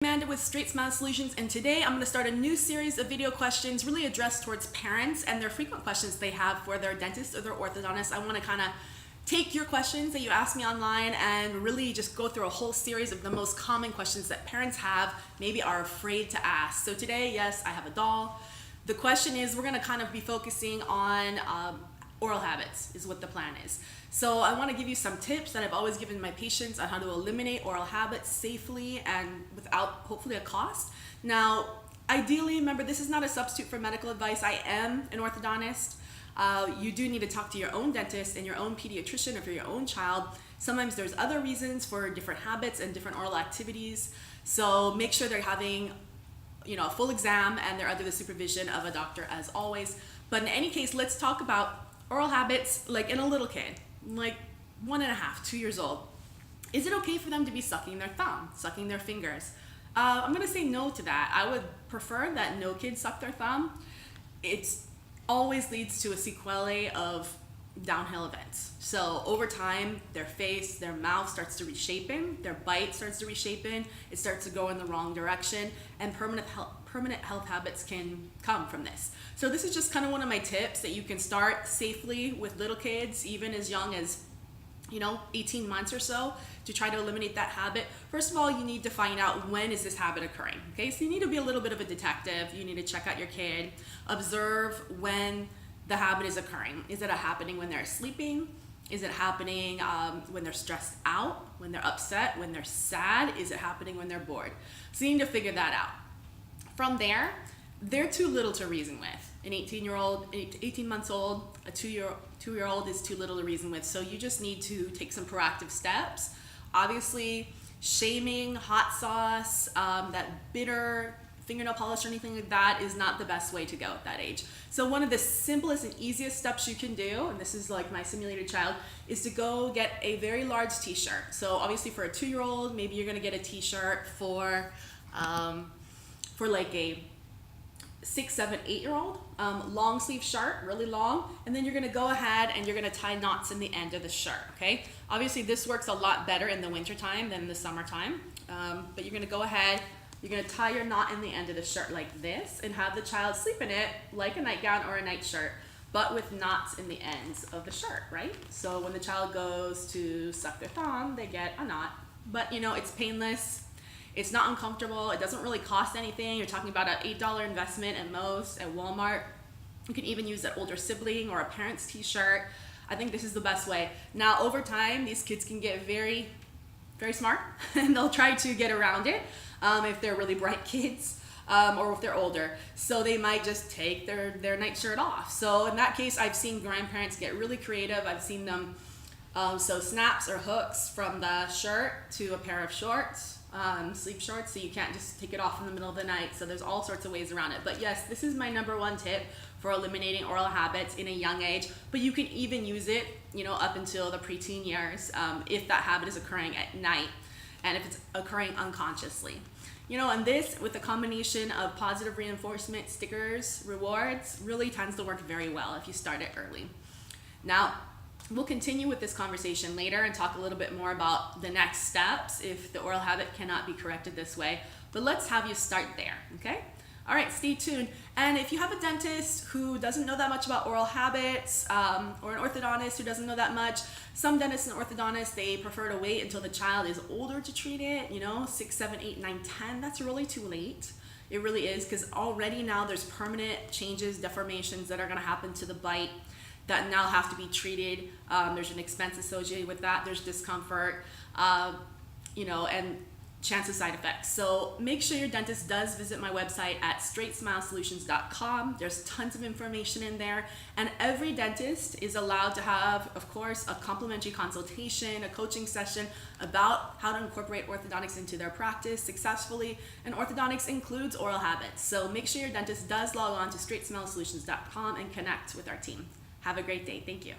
Amanda with StraightSmile Solutions, and today I'm going to start a new series of video questions really addressed towards parents and their frequent questions they have for their dentist or their orthodontist. I want to kind of take your questions that you ask me online and really just go through a whole series of the most common questions that parents have, maybe are afraid to ask. So today, yes, I have a doll. The question is, we're going to kind of be focusing on oral habits is what the plan is. So I want to give you some tips that I've always given my patients on how to eliminate oral habits safely and without hopefully a cost. Now, ideally, remember, this is not a substitute for medical advice. I am an orthodontist. You do need to talk to your own dentist and your own pediatrician or for your own child. Sometimes there's other reasons for different habits and different oral activities. So make sure they're having a full exam and they're under the supervision of a doctor as always. But in any case, let's talk about oral habits like in a little kid, like 1.5, 2 years old. Is it okay for them to be sucking their thumb, sucking their fingers? I'm gonna say no to that. I would prefer that no kids suck their thumb. It always leads to a sequelae of downhill events. So over time, their face, their mouth starts to reshapen, their bite starts to reshapen, it starts to go in the wrong direction, and permanent health habits can come from this. So this is just kind of one of my tips that you can start safely with little kids, even as young as 18 months or so, to try to eliminate that habit. First of all, you need to find out when is this habit occurring. Okay, so you need to be a little bit of a detective. You need to check out your kid, observe when the habit is occurring. Is it happening when they're sleeping? Is it happening when they're stressed out, when they're upset, when they're sad? Is it happening when they're bored? So you need to figure that out. From there, they're too little to reason with. An 18 months old, a two-year-old is too little to reason with. So you just need to take some proactive steps. Obviously, shaming, hot sauce, that bitter fingernail polish or anything like that is not the best way to go at that age. So one of the simplest and easiest steps you can do, and this is like my simulated child, is to go get a very large t-shirt. So obviously for a 2-year-old, maybe you're gonna get a t-shirt for like a 6, 7, 8-year-old, long sleeve shirt, really long, and then you're gonna go ahead and you're gonna tie knots in the end of the shirt, okay? Obviously this works a lot better in the winter time than the summertime, but you're gonna go ahead, you're gonna tie your knot in the end of the shirt like this and have the child sleep in it like a nightgown or a nightshirt, but with knots in the ends of the shirt, right? So when the child goes to suck their thumb, they get a knot, but it's painless. It's not uncomfortable. It doesn't really cost anything. You're talking about an $8 investment at most at Walmart. You can even use an older sibling or a parent's t-shirt. I think this is the best way. Now, over time, these kids can get very, very smart and they'll try to get around it if they're really bright kids or if they're older. So they might just take their nightshirt off. So in that case, I've seen grandparents get really creative. I've seen them sew snaps or hooks from the shirt to a pair of shorts. Sleep shorts, so you can't just take it off in the middle of the night. So there's all sorts of ways around it. But yes, this is my #1 tip for eliminating oral habits in a young age. But you can even use it, up until the preteen years if that habit is occurring at night and if it's occurring unconsciously. And this, with a combination of positive reinforcement, stickers, rewards, really tends to work very well if you start it early. Now, we'll continue with this conversation later and talk a little bit more about the next steps if the oral habit cannot be corrected this way. But let's have you start there, okay? All right, stay tuned. And if you have a dentist who doesn't know that much about oral habits or an orthodontist who doesn't know that much, some dentists and orthodontists, they prefer to wait until the child is older to treat it, 6, 7, 8, 9, 10. That's really too late. It really is, because already now there's permanent changes, deformations that are gonna happen to the bite that now have to be treated. There's an expense associated with that. There's discomfort, and chance of side effects. So make sure your dentist does visit my website at StraightSmileSolutions.com. There's tons of information in there. And every dentist is allowed to have, of course, a complimentary consultation, a coaching session about how to incorporate orthodontics into their practice successfully. And orthodontics includes oral habits. So make sure your dentist does log on to StraightSmileSolutions.com and connect with our team. Have a great day. Thank you.